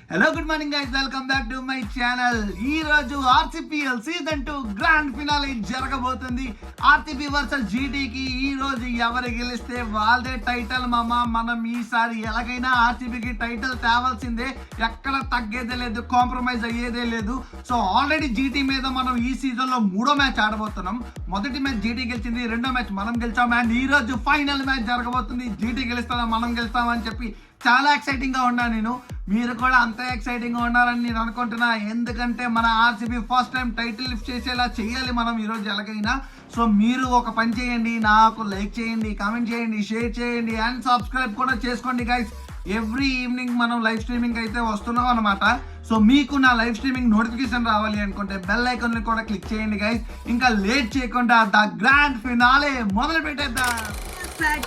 Hello good morning guys, welcome back to my channel. ఈ రోజు ఆర్సీపీఎల్ season 2 grand finale జరగబోతుంది. RCP versus జీటీకి ఈ రోజు ఎవరు గెలిస్తే వాళ్ళదే టైటిల్ మామ. మనం ఈసారి ఎలాగైనా ఆర్సీపీకి టైటిల్ తేవాల్సిందే, ఎక్కడ తగ్గేదే లేదు, కాంప్రమైజ్ అయ్యేదే లేదు. సో ఆల్రెడీ జీటీ మీద మనం ఈ సీజన్ లో 3వ మ్యాచ్ ఆడబోతున్నాం. మొదటి మ్యాచ్ జీటీ గెలిచింది, 2వ మ్యాచ్ మనం గెలిచాం. అండ్ ఈ రోజు ఫైనల్ మ్యాచ్ జరగబోతుంది. జీటీ గెలుస్తామా మనం గెలుస్తామని చెప్పి చాలా ఎక్సైటింగ్ గా ఉన్నా నేను. మీరు కూడా అంతే ఎక్సైటింగ్ గా ఉన్నారని నేను అనుకుంటున్నా. ఎందుకంటే మన RCB first time title lift చేసేలా చేయాలి మనం ఈరోజు ఎలాగైనా. సో మీరు ఒక పని చేయండి, నాకు లైక్ చేయండి, కామెంట్ చేయండి, షేర్ చేయండి అండ్ సబ్స్క్రైబ్ కూడా చేసుకోండి గైస్. ఎవ్రీ ఈవినింగ్ మనం లైవ్ స్ట్రీమింగ్ అయితే వస్తున్నాం అనమాట. సో మీకు నా లైవ్ స్ట్రీమింగ్ నోటిఫికేషన్ రావాలి అనుకుంటే బెల్ ఐకాన్ కూడా క్లిక్ చేయండి గైస్. ఇంకా లేట్ చేయకుండా ద గ్రాండ్ ఫినాలే మొదలు పెట్టేద్దాం.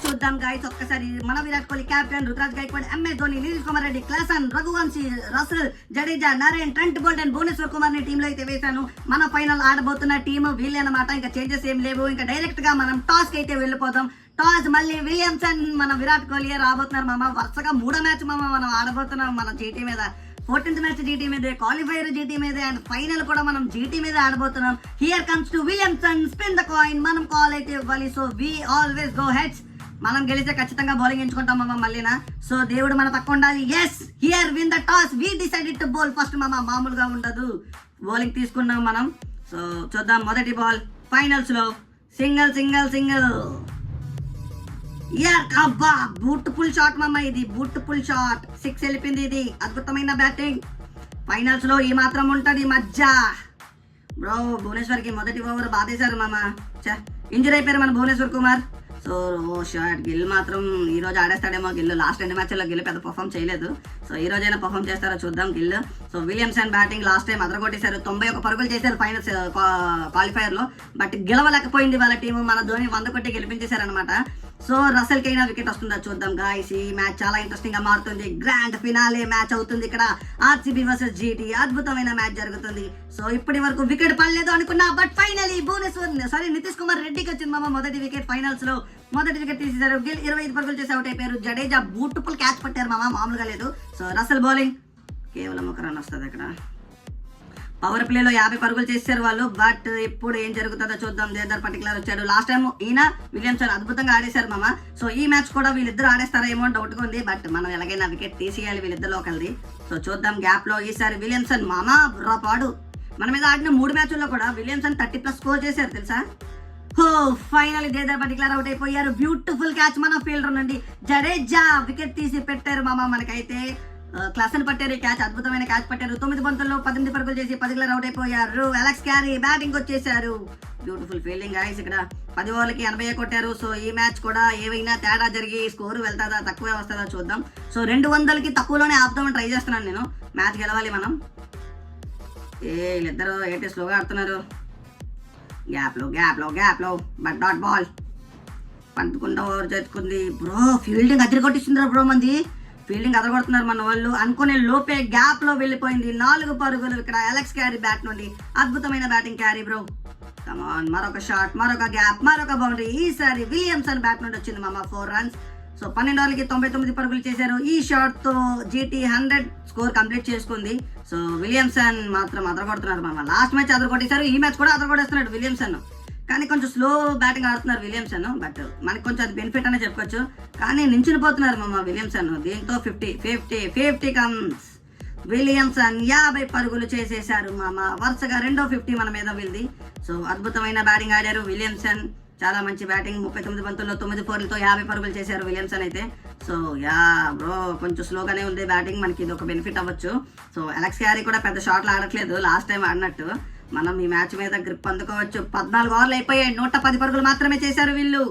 చూద్దాం గైస్. ఒక్కసారి మన Virat Kohli, captain Ruturaj Gaikwad, MS Dhoni, Nitish Kumar Reddy, Klaasen, Raghuvanshi, Russell, Jadeja, Narine, Trent Boult and Bhuvneshwar Kumar ని టీంలో అయితే వేశాను. మన ఫైనల్ ఆడబోతున్న టీమ్ వీళ్ళే అనమాట. ఇంకా చేంజెస్ ఏం లేవు. ఇంకా డైరెక్ట్ గా మనం టాస్ కి అయితే వెళ్ళిపోతాం. టాస్ మళ్ళీ విలియమ్సన్ మన విరాట్ కోహ్లీ రాబోతున్నారు మామ. వరుసగా 3వ మ్యాచ్ మామ మనం ఆడబోతున్నాం మన జీటీ మీద. 14th మ్యాచ్ జీటీ మీదే, క్వాలిఫైర్ జీటీ మీదే అండ్ ఫైనల్ కూడా మనం జీటీ మీద ఆడబోతున్నాం. Here comes to Williamson, spin the coin. మనం కాల్ అయితే ఇవ్వాలి. So we always go heads. మనం గెలిస్తే ఖచ్చితంగా బౌలింగ్ ఎంచుకుంటాం మామ మళ్ళీనా. సో దేవుడు మన పక్క ఉండాలి. Yes, here win the toss, we decided to bowl first మామ. మామూలుగా ఉండదు, బౌలింగ్ తీసుకున్నాం మనం. సో చూద్దాం. మొదటి బాల్ ఫైనల్స్ లో సింగిల్ సింగిల్ సింగిల్. అబ్బా, బ్యూటిఫుల్ షాట్ మామ. ఇది బ్యూటిఫుల్ షాట్, 6 వెళ్ళిపోయింది. ఇది అద్భుతమైన బ్యాటింగ్. ఫైనల్స్ లో ఈ మాత్రం ఉంటది మజ్జా బ్రో. భువనేశ్వర్ కి మొదటి ఓవర్ బాధేశారు మామ. ఇంజరీ అయిపోయారు మన భువనేశ్వర్ కుమార్. So shot. గిల్ మాత్రం ఈ రోజు ఆడేస్తాడేమో. గిల్ లాస్ట్ 2 మ్యాచ్ల్లో గిల్ పెద్ద పర్ఫామ్ చేయలేదు. సో ఈ రోజైనా పర్ఫామ్ చేస్తారో చూద్దాం Gill. So Williamson batting last time అదరగొట్టేశారు. 91 పరుగులు చేశారు ఫైనల్స్ క్వాలిఫైర్ లో. బట్ గెలవలేకపోయింది వాళ్ళ టీము. మన ధోని 100 కొట్టి గెలిపించేశారు అనమాట. సో రసల్ కైనా వికెట్ వస్తుందా చూద్దాం గాయస్. ఈ మ్యాచ్ చాలా ఇంట్రెస్టింగ్ గా మారుతుంది. గ్రాండ్ ఫినాలే మ్యాచ్ అవుతుంది ఇక్కడ. ఆర్సీబీ వర్సెస్ జీటీ అద్భుతమైన మ్యాచ్ జరుగుతుంది. సో ఇప్పటి వరకు వికెట్ పడలేదు అనుకున్నా, బట్ ఫైనలీ నితీష్ కుమార్ రెడ్డికి వచ్చింది మామ మొదటి వికెట్. ఫైనల్స్ లో మొదటి వికెట్ తీసేశారు. గిల్ 25 పరుగులు చేసి అవుట్ అయిపోయారు. జడేజా బ్యూటిఫుల్ క్యాచ్ పట్టారు మామ, మామూలుగా లేదు. సో రసల్ బౌలింగ్ కేవలం 1 రన్ వస్తుంది అక్కడ. పవర్ ప్లేలో 50 పరుగులు చేశారు వాళ్ళు. బట్ ఇప్పుడు ఏం జరుగుతుందో చూద్దాం. దేదర్ పర్టికులర్ వచ్చాడు. లాస్ట్ టైం ఈయన విలియమ్సన్ అద్భుతంగా ఆడేశారు మామ. సో ఈ మ్యాచ్ కూడా వీళ్ళిద్దరు ఆడేస్తారా ఏమో డౌట్ గా ఉంది. బట్ మనం ఎలాగైనా వికెట్ తీసేయాలి వీళ్ళిద్దరిలో ఒకరిది. సో చూద్దాం. గ్యాప్ లో ఈసారి విలియమ్సన్ మామ పాడు. మన మీద ఆడిన 3 మ్యాచ్ల్లో కూడా విలియమ్సన్ 30+ స్కోర్ చేశారు తెలుసా. ఫైనల్ దేదర్ పర్టికులర్ అవుట్ అయిపోయారు. బ్యూటిఫుల్ క్యాచ్ మన ఫీల్డర్ నుండి. జడేజా వికెట్ తీసి పెట్టారు మామ. మనకైతే క్లాసన్ పట్టారు క్యాచ్, అద్భుతమైన క్యాచ్ పట్టారు. 9 బంతుల్లో 18 పరుగులు చేసి 10 అవుట్ అయిపోయారు. అలెక్స్ క్యారీ బ్యాటింగ్ వచ్చేసారు. Beautiful fielding guys. ఇక్కడ 10 ఓవర్లకి 80 కొట్టారు. సో ఈ మ్యాచ్ కూడా ఏవైనా తేడా జరిగి స్కోర్ వెళ్తాదా తక్కువే వస్తుందా చూద్దాం. సో 200కి తక్కువలోనే ఆపుదామని ట్రై చేస్తున్నాను నేను. మ్యాచ్ గెలవాలి మనం. వీళ్ళిద్దరు ఏంటి స్లోగా ఆడుతున్నారు. గ్యాప్ లో బట్ డాట్ బాల్ పంతుకుండా ఓవర్ చేసుకుంది బ్రో. ఫీల్డింగ్ అదిరి కొట్టిస్తుంది బ్రో. మంది ఫీల్డింగ్ అదరగొడుతున్నారు మన వాళ్ళు. అనుకునే లోపే గ్యాప్ లో వెళ్ళిపోయింది. 4 పరుగులు ఇక్కడ అలెక్స్ క్యారీ బ్యాట్ నుండి. అద్భుతమైన బ్యాటింగ్ క్యారీ బ్రో. కమాన్, మరొక షాట్, మరొక గ్యాప్, మరొక బౌండరీ. ఈసారి విలియమ్సన్ బ్యాట్ నుండి వచ్చింది మామ 4 రన్స్. సో 12 ఓవర్లకి 99 పరుగులు చేశారు. ఈ షాట్ తో జీటీ 100 స్కోర్ కంప్లీట్ చేసుకుంది. సో విలియమ్సన్ మాత్రం అదరగొడుతున్నారు మామ. లాస్ట్ మ్యాచ్ అదరగొట్టేశారు, ఈ మ్యాచ్ కూడా అదరగొట్టేస్తున్నాడు విలియమ్సన్. కానీ కొంచెం స్లో బ్యాటింగ్ ఆడుతున్నారు విలియమ్సన్. బట్ మనకి కొంచెం అది బెనిఫిట్ అనే చెప్పుకోవచ్చు. కానీ నించుని పోతున్నారు మామ విలియమ్సన్. దీంతో 50 కమ్స్. విలియమ్సన్ 50 పరుగులు చేసేశారు మామ. వరుసగా 2వ 50 మన మీద వీళ్ళది. సో అద్భుతమైన బ్యాటింగ్ ఆడారు విలియమ్సన్. చాలా మంచి బ్యాటింగ్. 39 బంతుల్లో 9 ఫోర్లతో 50 పరుగులు చేశారు విలియమ్సన్ అయితే. సో బ్రో కొంచెం స్లోగానే ఉంది బ్యాటింగ్. మనకి ఇది ఒక బెనిఫిట్ అవ్వచ్చు. సో అలెక్స్ క్యారీ కూడా పెద్ద షాట్లు ఆడట్లేదు లాస్ట్ టైం ఆడినట్టు. మనం ఈ మ్యాచ్ మీద గ్రిప్ అందుకోవచ్చు. 14 ఓవర్లు అయిపోయాయి. 110 పరుగులు మాత్రమే చేశారు వీళ్ళు.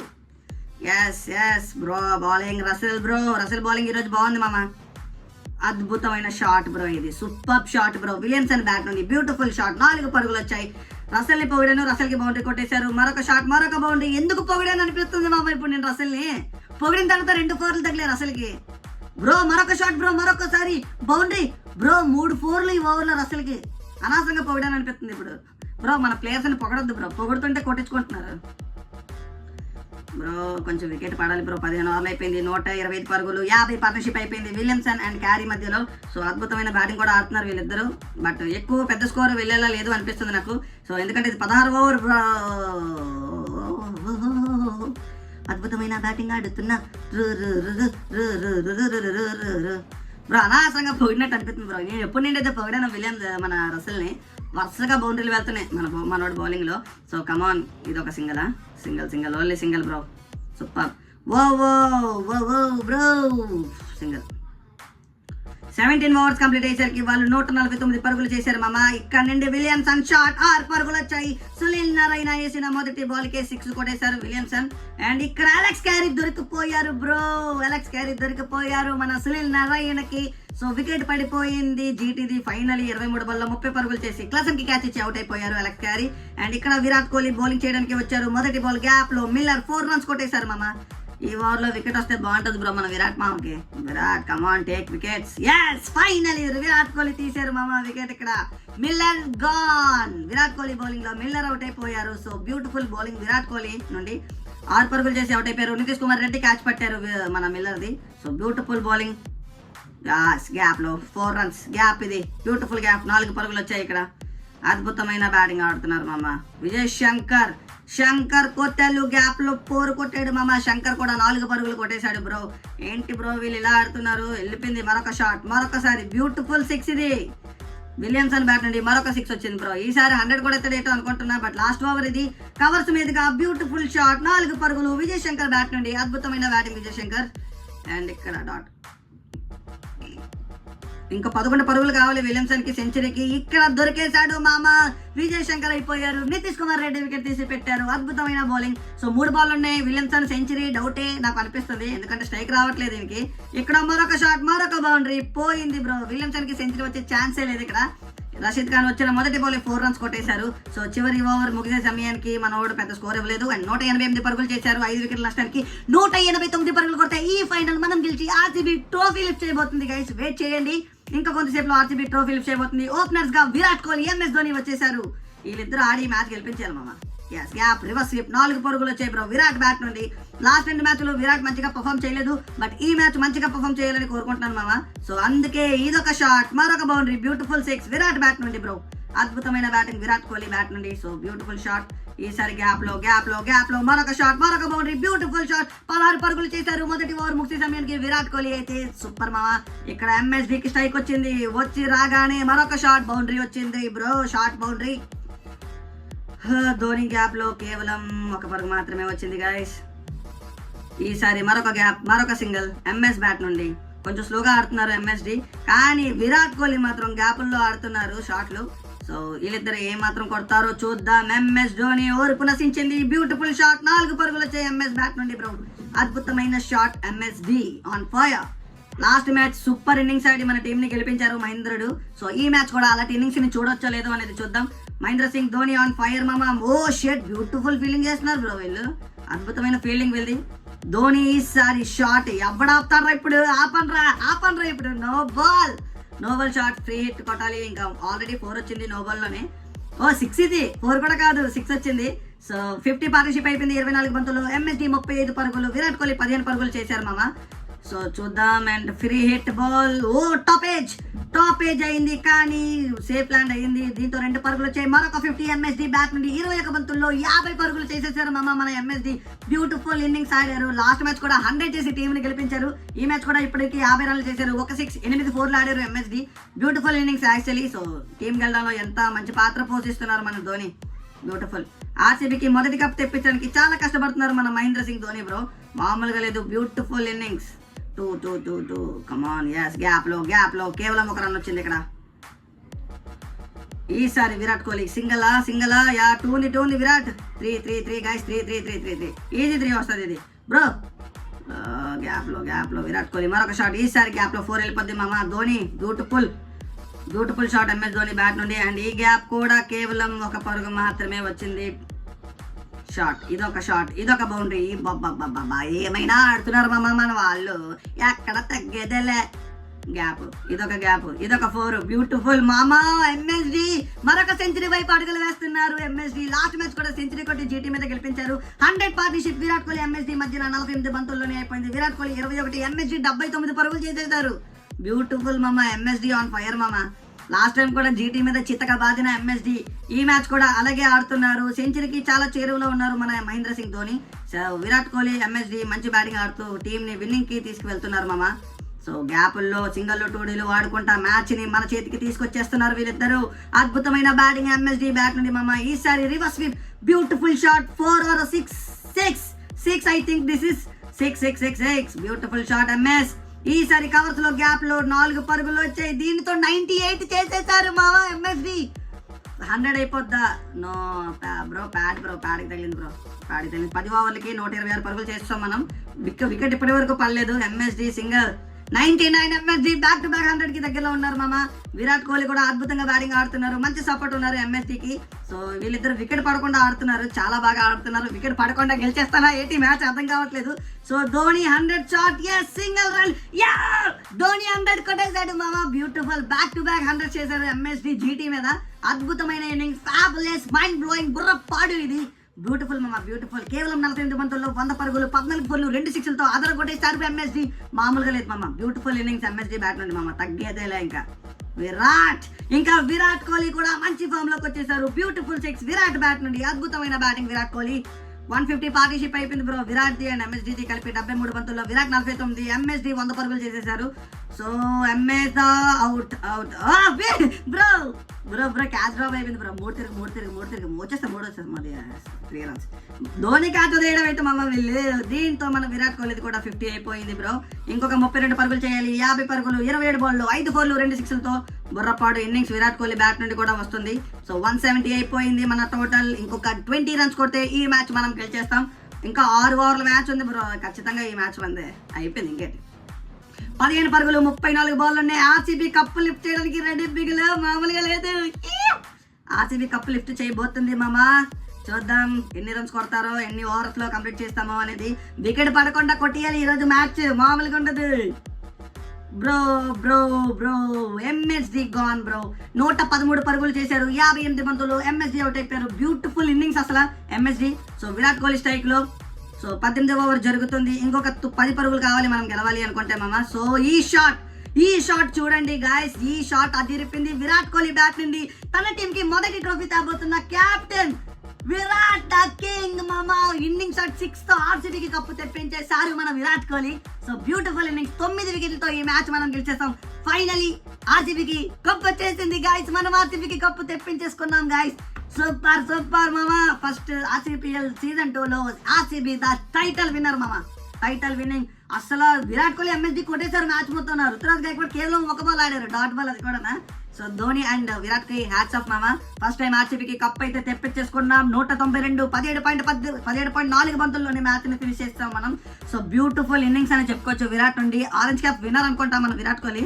Yes bro. Bowling Russell bowling ఈరోజు బాగుంది మామ. అద్భుతమైన షాట్ బ్రో. ఇది super shot bro. Williamson bat నుండి బ్యూటిఫుల్ షాట్. 4 పరుగులు వచ్చాయి. రసల్ ని పొగిడాను, రసల్ కి బౌండరీ కొట్టేశారు. మరొక షాట్, మరొక బౌండరీ. ఎందుకు పొగిడాను అనిపిస్తుంది మామ ఇప్పుడు నేను రసల్ ని. పొగిడిన తర్వాత 2 4లు తగిలే రసల్ కి బ్రో. మరొక షాట్ బ్రో, మరొకసారి బౌండరీ బ్రో. 3 4లు ఈ ఓవర్లో రసల్ కి. అనవసరంగా పొగిడాను అనిపిస్తుంది ఇప్పుడు బ్రో. మన ప్లేయర్స్ ని పొగడొద్దు బ్రో. పొగుడుతుంటే కొట్టించుకుంటున్నారు. బ్రో కొంచెం వికెట్ పడాలి బ్రో. 15 ఓవర్లు అయిపోయింది, 125 పరుగులు, 50 పార్ట్నర్షిప్ అయిపోయింది విలియమ్సన్ అండ్ క్యారీ మధ్యలో. సో అద్భుతమైన బ్యాటింగ్ కూడా ఆడుతున్నారు వీళ్ళిద్దరు. బట్ ఎక్కువ పెద్ద స్కోర్ వెళ్ళేలా లేదు అనిపిస్తుంది నాకు. సో ఎందుకంటే ఇది 16 ఓవర్ బ్రో. అద్భుతమైన బ్యాటింగ్ ఆడుతున్నా బ్రో. అనవసరంగా పొగిడినట్టు అనిపిస్తుంది బ్రో. నేను ఎప్పుడు నుండి అయితే పొగిడాను విలియమ్స్ మన రసల్ని. వరుసగా బౌండరీలు వెళ్తున్నాయి మనోడు బౌలింగ్లో. సో కమాన్, ఇది ఒక single only single bro. Super. ఓ ఓ ఓ ఓ బ్రో, సింగిల్. 17 ఓవర్స్ కంప్లీట్ అయ్యేసరికి వాళ్ళు 149 పరుగులు చేశారు మామ. ఇక్కడ నుండి విలియమ్సన్ షాట్ 6 పరుగులు వచ్చాయి. సునీల్ నారాయణ వేసిన మొదటి బాల్ కే 6 కొట్టేశారు విలియమ్సన్. అండ్ ఇక్కడ అలెక్స్ క్యారీ దొరికిపోయారు బ్రో. మన సునీల్ నారాయణకి. సో వికెట్ పడిపోయింది జీటీది. ఫైనల్ 23 బాల్లో 30 పరుగులు చేసి క్లాసన్ కి క్యాచ్ ఇచ్చి అవుట్ అయిపోయారు అలెక్స్ క్యారీ. అండ్ ఇక్కడ విరాట్ కోహ్లీ బౌలింగ్ చేయడానికి వచ్చారు. మొదటి బాల్ గ్యాప్ లో మిల్లర్ 4 రన్స్ కొట్టేశారు మామ. ఈ ఓవర్ లో వికెట్ వస్తే బాగుంటది బ్రో మన విరాట్ మామకి. Virat come on take wickets. yes finally Virat Kohli తీశారు మామ వికెట్. ఇక్కడ Miller gone. Virat Kohli bowling లో మిల్లర్ అవుట్ అయిపోయారు. So beautiful bowling Virat Kohli నుండి. 6 పరుగులు చేసి అవుట్ అయిపోయారు. నితీష్ కుమార్ రెడ్డి క్యాచ్ పట్టారు మన మిల్లర్ది. So beautiful bowling. గ్యాప్ లో 4 రన్స్ గ్యాప్. ఇది బ్యూటిఫుల్ గ్యాప్. 4 పరుగులు వచ్చాయి ఇక్కడ. అద్భుతమైన బ్యాటింగ్ ఆడుతున్నారు మామ. విజయ్ శంకర్ కొత్తలు గ్యాప్ లో 4 కొట్టాడు మామ. శంకర్ కూడా 4 పరుగులు కొట్టేశాడు బ్రో. ఏంటి బ్రో వీళ్ళు ఇలా ఆడుతున్నారు. వెళ్ళిపోయింది మరొక షాట్. మరొకసారి బ్యూటిఫుల్ 6. ఇది విలియమ్సన్ బ్యాట్ నుండి మరొక 6 వచ్చింది బ్రో. ఈసారి 100 కూడా ఎత్తడేటో అనుకుంటున్నా. బట్ లాస్ట్ ఓవర్ ఇది కవర్స్ మీదుగా బ్యూటిఫుల్ షాట్. 4 పరుగులు విజయ్ శంకర్ బ్యాట్ నుండి. అద్భుతమైన బ్యాటింగ్ విజయ్ శంకర్. అండ్ ఇక్కడ డాట్. ఇంకా 11 పరుగులు కావాలి విలియమ్సన్ కి సెంచరీకి. ఇక్కడ దొరికేశాడు మామ. విజయ్ శంకర్ అయిపోయారు. నితీష్ కుమార్ రెడ్డి వికెట్ తీసి పెట్టారు. అద్భుతమైన బౌలింగ్. సో 3 బాల్ ఉన్నాయి. విలియమ్సన్ సెంచరీ డౌటే నాకు అనిపిస్తుంది, ఎందుకంటే స్ట్రైక్ రావట్లేదు దీనికి. ఇక్కడ మరొక షాట్, మరొక బౌండరీ పోయింది బ్రో. విలియమ్సన్ కి సెంచరీ వచ్చే ఛాన్సే లేదు ఇక్కడ. రషీద్ ఖాన్ వచ్చిన మొదటి బాల్ 4 రన్స్ కొట్టేశారు. సో చివరి ఓవర్ ముగిసే సమయానికి మనోడు పెద్ద స్కోర్ ఇవ్వలేదు. అండ్ 188 పరుగులు చేశారు. 5 వికెట్ల నష్టానికి 189 పరుగులు కొడితే ఈ ఫైనల్ మనం గెలిచి ఆర్సీబీ ట్రోఫీ లిఫ్ట్ చేయబోతుంది గైస్. వెయిట్ చేయండి, ఇంకా కొంతసేపులో ఆర్సీబీ ట్రోఫీ లిఫ్ట్ చేయబోతుంది. ఓపెనర్స్ గా విరాట్ కోహ్లీ, ఎంఎస్ ధోని వచ్చేసారు. వీళ్ళిద్దరు ఆడి మ్యాచ్ గెలిపించారు మామ. Gap reverse sweep. 4 పరుగులు వచ్చాయి బ్రో విరాట్ బ్యాట్ నుండి. లాస్ట్ 2 మ్యాచ్లు విరాట్ మంచిగా పర్ఫామ్ చేయలేదు. బట్ ఈ మ్యాచ్ మంచిగా పర్ఫామ్ చేయాలని కోరుకుంటున్నాను మామ. సో అందుకే ఇదొక షాట్, మరొక బౌండరీ, బ్యూటిఫుల్ 6 విరాట్ బ్యాట్ నుండి బ్రో. అద్భుతమైన బ్యాటింగ్ విరాట్ కోహ్లీ బ్యాట్ నుండి. So beautiful shot. ఈసారి గ్యాప్ లో మరొక షాట్, మరొక బౌండరీ, బ్యూటిఫుల్ షాట్. 16 పరుగులు చేశారు. మొదటి ఓవర్ ముగిసే సమయానికి విరాట్ కోహ్లీ అయితే సూపర్ మామ. ఇక్కడ ఎంఎస్డీకి స్ట్రైక్ వచ్చింది. వచ్చి రాగానే మరొక షాట్, బౌండరీ వచ్చింది bro. Short boundary. Dhoni gap లో కేవలం 1 పరుగు మాత్రమే వచ్చింది గైస్. ఈసారి మరొక గ్యాప్, మరొక సింగిల్ ఎంఎస్ బ్యాట్ నుండి. కొంచెం స్లోగా ఆడుతున్నారు ఎంఎస్డి, కానీ విరాట్ కోహ్లీ మాత్రం గ్యాపుల్లో ఆడుతున్నారు షాట్లు. సో వీళ్ళిద్దరు ఏ మాత్రం కొడతారో చూద్దాం. ఎంఎస్ ధోని ఓర్పు నశించింది. Beautiful shot. 4 పరుగులు వచ్చాయి ఎంఎస్ బ్యాట్ నుండి బ్రో. అద్భుతమైన shot. MSD on fire. Last match super innings ఆడి మన టీం ని గెలిపించారు మహేంద్రుడు. సో ఈ మ్యాచ్ కూడా అలాంటి ఇన్నింగ్స్ ని చూడొచ్చో లేదో అనేది చూద్దాం. మహేంద్ర సింగ్ ధోని ఆన్ ఫైర్ మామ. ఓ షెట్, బ్యూటిఫుల్ ఫీల్డింగ్ చేస్తున్నారు బ్రో వీళ్ళు. అద్భుతమైన ఫీల్డింగ్ వీళ్ళది. ధోని ఈసారి షాట్ ఎవడాపుతారా ఇప్పుడు. ఆపనరా ఇప్పుడు. No ball shot. Free hit కొట్టాలి. ఇంకా ఆల్రెడీ 4 వచ్చింది నో బాల్ లోనే. 6 ఇది. 4 కూడా కాదు, 6 వచ్చింది. సో 50 పార్ట్నర్షిప్ అయిపోయింది 24 బంతులు. ఎంఎస్డి 35 పరుగులు. విరాట్ కోహ్లీ 15 పరుగులు చేశారు మామ. సో చూద్దాం. And free hit ball. ఓ టాప్ ఏజ్ అయింది, కానీ సేఫ్ ల్యాండ్ అయింది. దీంతో 2 పరుగులు వచ్చాయి. మరొక 50 ఎంఎస్డి బ్యాట్ నుండి. 21 బంతుల్లో 50 పరుగులు చేసేసారు మామ మన ఎంఎస్డి. బ్యూటిఫుల్ ఇన్నింగ్స్ ఆడారు. లాస్ట్ మ్యాచ్ కూడా 100 చేసి టీం ని గెలిపించారు. ఈ మ్యాచ్ కూడా ఇప్పటికి 50 రన్లు చేశారు. 1 6 8 4 ఆడారు MSD. Beautiful innings actually. So team గెలడంలో ఎంత మంచి పాత్ర పోషిస్తున్నారు మన ధోని. బ్యూటిఫుల్. ఆర్సీబీకి మొదటి కప్ తెప్పించడానికి చాలా కష్టపడుతున్నారు మన మహేంద్ర సింగ్ ధోని బ్రో. మామూలుగా లేదు. Beautiful innings. 2 కమాన్. గ్యాప్ లో కేవలం 1 రన్ వచ్చింది ఇక్కడ. ఈసారి విరాట్ కోహ్లీ సింగలా 2 ఉంది విరాట్. 3 గైస్. 3 ఈజీ 3 వస్తుంది ఇది బ్రో. గ్యాప్ లో విరాట్ కోహ్లీ మరొక షాట్. ఈసారి గ్యాప్ లో 4 వెళ్ళిపోద్ది మామ. Dhoni beautiful shot MS Dhoni bat నుండి. అండ్ ఈ గ్యాప్ కూడా కేవలం 1 పరుగు మాత్రమే వచ్చింది. షాట్. ఇదొక బౌండరీ. ఏమైనా ఆడుతున్నారు మామ మన వాళ్ళు. ఎక్కడ తగ్గేదేలే. గ్యాప్, ఇదొక 4 బ్యూటిఫుల్ మామా. ఎంఎస్డి మరొక సెంచరీ వైపు అడుగులు వేస్తున్నారు. ఎంఎస్డి లాస్ట్ మ్యాచ్ కూడా సెంచరీ కొట్టి జీటీ మీద గెలిపించారు. 100 పార్ట్నర్షిప్ విరాట్ కోహ్లీ ఎంఎస్డి మధ్యన 48 బంతుల్లోనే అయిపోయింది. విరాట్ కోహ్లీ 21, ఎంఎస్డి 79 పరుగులు చేసేశారు. బ్యూటిఫుల్ మామా, ఎంఎస్డి ఆన్ ఫైర్ మామా. లాస్ట్ టైం కూడా జీటీ మీద చిత్తగా బాధిన ఎంఎస్డి ఈ మ్యాచ్ కూడా అలాగే ఆడుతున్నారు. సెంచరీకి చాలా చేరువలో ఉన్నారు మన మహేంద్ర సింగ్ ధోని. సో విరాట్ కోహ్లీ ఎంఎస్డి మంచి బ్యాటింగ్ ఆడుతూ టీం ని విన్నింగ్ కి తీసుకువెళ్తున్నారు మామ. సో గ్యాపుల్లో సింగల్ 2Dలు ఆడుకుంటా మ్యాచ్ ని మన చేతికి తీసుకొచ్చేస్తున్నారు వీళ్ళిద్దరు. అద్భుతమైన బ్యాటింగ్ ఎంఎస్డి బ్యాట్ నుండి మామ. ఈసారి reverse sweep, beautiful shot, 4 or 6 I think this is 6 beautiful shot MS. ఈసారి కవర్స్ లో గ్యాప్ లో 4 పరుగులు వచ్చాయి. దీనితో 98 చేసేసారు మావా ఎంఎస్డి. 100 అయిపోద్దా? నో బ్రో, ప్యాడ్కి తగిలింది 10 ఓవర్లకి 126 పరుగులు చేస్తాం మనం. వికెట్ ఇప్పటి వరకు పడలేదు. MSD single 99. MSD back to back 100 కి దగ్గరలో ఉన్నారు మామ. విరాట్ కోహ్లీ కూడా అద్భుతంగా బ్యాటింగ్ ఆడుతున్నారు. మంచి సపోర్ట్ ఉన్నారు ఎంఎస్డికి. సో వీళ్ళిద్దరు వికెట్ పడకుండా ఆడుతున్నారు, చాలా బాగా ఆడుతున్నారు. వికెట్ పడకుండా గెలిచేస్తారా ఏంటి మ్యాచ్ అర్థం కావట్లేదు. So Dhoni 100 shot, single run, Dhoni 100 కొట్టేశాడు మామ. బ్యూటిఫుల్ బ్యాక్ టు బ్యాక్ 100 చేశారు ఎంఎస్డి జీటీ మీద. అద్భుతమైన ఇన్నింగ్స్, ఫ్యాబులస్, మైండ్ బ్లోయింగ్, బుర్ర పాడు ఇది. బ్యూటిఫుల్ మామ, బ్యూటిఫుల్. కేవలం 48 బంతుల్లో 100 పరుగులు, 14 ఫోర్లు, 2 సిక్స్లతో అదర కొట్టేశారు ఎంఎస్డి. మామూలుగా లేదు మామ. బ్యూటిఫుల్ ఇన్నింగ్స్ ఎంఎస్డి బ్యాట్ నుండి మామ, తగ్గేదేలే. ఇంకా విరాట్ కోహ్లీ కూడా మంచి ఫామ్ లోకి వచ్చేసారు. బ్యూటిఫుల్ 6 విరాట్ బ్యాట్ నుండి. అద్భుతమైన బ్యాటింగ్ విరాట్ కోహ్లీ. 150 పార్ట్నర్షిప్ అయిపోయింది bro. Virat the and MSD కలిపి 73 బంతుల్లో విరాట్ 49, ఎంఎస్డి 100 పరుగులు చేసేసారు. So MS out. Bro catch drop అయిపోయింది బ్రో. మూడు తిరిగి వచ్చేస్తా మరి 3 runs. ధోని క్యాచ్ వదిలేయడం అయితే మమ్మ వీళ్ళు. దీంతో మన విరాట్ కోహ్లీది కూడా 50 అయిపోయింది బ్రో. ఇంకొక 32 పరుగులు చేయాలి. 50 పరుగులు, 27 బాల్లు, 5 ఫోర్లు, 2 సిక్స్లతో బుర్రపాడు ఇన్నింగ్స్ విరాట్ కోహ్లీ బ్యాట్ నుండి కూడా వస్తుంది. సో 170 అయిపోయింది మన టోటల్. ఇంకొక 20 రన్స్ కొడితే ఈ మ్యాచ్ మనం గెలిచేస్తాం. ఇంకా 6 ఓవర్ల మ్యాచ్ ఉంది బ్రో. ఖచ్చితంగా ఈ మ్యాచ్ మందే అయిపోయింది. ఇంకేంటి 15 పరుగులు, 34 బాల్ ఉన్నాయి. ఆర్సీబీ కప్పు లిఫ్ట్ చేయడానికి రెడీ బిగులు మామూలుగా లేదు. ఆర్సీబీ కప్పు లిఫ్ట్ చేయబోతుంది మామ. చూద్దాం ఎన్ని రన్స్ కొడతారో, ఎన్ని ఓవర్స్ లో కంప్లీట్ చేస్తామో అనేది. వికెట్ పడకుండా కొట్టియాలి ఈరోజు మ్యాచ్, మామూలుగా ఉండదు బ్రో. MSD gone bro. 113 పరుగులు చేశారు. 58 బంతులు. ఎంఎస్డి అవుట్ అయిపోయారు. బ్యూటిఫుల్ ఇన్నింగ్స్ అసలు MSD. So Virat Kohli strike లో. సో 18వ ఓవర్ జరుగుతుంది. ఇంకొక 10 పరుగులు కావాలి మనం గెలవాలి అనుకుంటే మామ. సో ఈ షాట్ చూడండి గాయస్. ఈ షాట్ అదిరిపింది విరాట్ కోహ్లీ బ్యాట్ నుండి. తన టీం కి మొదటి ట్రోఫీ తేబోతున్న కెప్టెన్ విరాట్ ద కింగ్ మామ. ఇన్నింగ్ షాట్ 6 తో ఆర్సీబీకి కప్పు తెప్పించేశారు మన Virat Kohli. So beautiful innings, 9 వికెట్లతో ఈ మ్యాచ్ మనం గెలిచేస్తాం. ఫైనలీ ఆర్సీబీకి కప్పు వచ్చేసింది గాయస్. మనం ఆర్సీబీకి కప్పు తెప్పించేసుకున్నాం గాయస్. సూపర్ మామా. ఫస్ట్ ఆర్సీపీఎల్ సీజన్ 2లో ఆర్సీబీ ద టైటిల్ విన్నర్ మామా. Title winning. అసలు విరాట్ కోహ్లీ ఎంఎస్డి కొట్టేశారు మ్యాచ్ మొత్తం. రుతురాజ్ గైక్వాడ్ కేవలం 1 బాల్ ఆడారు, డాట్ బాల్, అది కూడా. సో ధోని అండ్ విరాట్ కి హ్యాట్స్ ఆఫ్ మామా. ఫస్ట్ టైం ఆర్సీబీకి కప్ అయితే తెప్పించేసుకున్నాం. 192, 17.4 బంతుల్లోనే మ్యాచ్ ని ఫినిష్ చేస్తాం మనం. సో బ్యూటిఫుల్ ఇన్నింగ్స్ అని చెప్పుకోవచ్చు విరాట్ నుండి. ఆరెంజ్ క్యాప్ విన్నర్ అనుకుంటాం మనం Virat Kohli.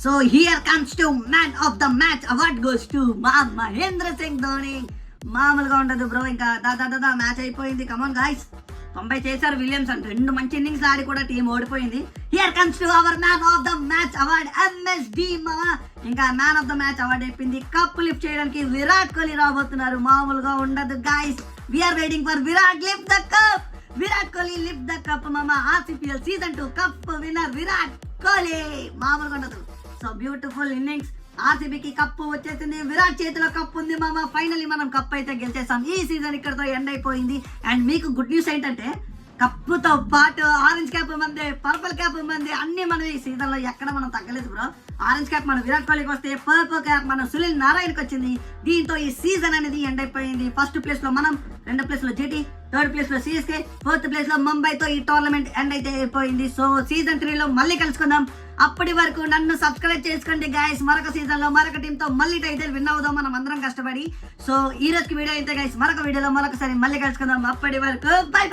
So here comes to man of the match award goes to Mahendra Singh Dhoni. మామూలుగా ఉండదు బ్రో. ఇంకా దాదా మ్యాచ్ అయిపోయింది. కమాన్ గాయ్స్, 90 చేశారు విలియమ్సన్. 2 మంచి ఇన్నింగ్స్ ఆడి కూడా టీం ఓడిపోయింది. Here comes to our man of the match award MSD మామా. ఇంకా man of the match award అయిపోయింది. కప్ లిఫ్ట్ చేయడానికి విరాట్ కోహ్లీ రాబోతున్నారు. మామూలుగా ఉండదు guys. We are waiting for Virat lift the cup. Virat Kohli lift the cup మామా. RCPL season 2 cup winner Virat Kohli. మామూలుగా ఉండదు. So beautiful innings. ఆర్సీబీకి కప్పు వచ్చేసింది. విరాట్ చేతిలో కప్పు ఉంది మామ. ఫైనల్లీ మనం కప్ అయితే గెలిచేసాం. ఈ సీజన్ ఇక్కడతో ఎండ్ అయిపోయింది. అండ్ మీకు గుడ్ న్యూస్ ఏంటంటే కప్పుతో పాటు ఆరెంజ్ క్యాప్ మంది, పర్పుల్ క్యాప్ మంది, అన్ని మనం ఈ సీజన్ లో ఎక్కడ మనం తగ్గలేదు బ్రో. ఆరెంజ్ క్యాప్ మన విరాట్ కోహ్లీకి వస్తే, పర్పుల్ క్యాప్ మన సునీల్ నారాయణకి వచ్చింది. దీంతో ఈ సీజన్ అనేది ఎండ్ అయిపోయింది. ఫస్ట్ ప్లేస్ లో మనం, 2వ ప్లేస్ లో జీటీ, 3rd ప్లేస్ లో సిఎస్కే, 4th ప్లేస్ లో ముంబైతో ఈ టోర్నమెంట్ ఎండ్ అయితే అయిపోయింది. సో సీజన్ 3లో మళ్ళీ కలుసుకుందాం. అప్పటి వరకు నన్ను సబ్స్క్రైబ్ చేసుకోండి గైస్. మరొక సీజన్ లో మరొక టీమ్ తో మళ్ళీ టైటిల్ విన్ అవుదాం మనం అందరం కష్టపడి. సో ఈ రోజుకి వీడియో అయితే గైస్. మరొక వీడియోలో మరొకసారి మళ్ళీ కలుసుకుందాం. అప్పటి వరకు బై.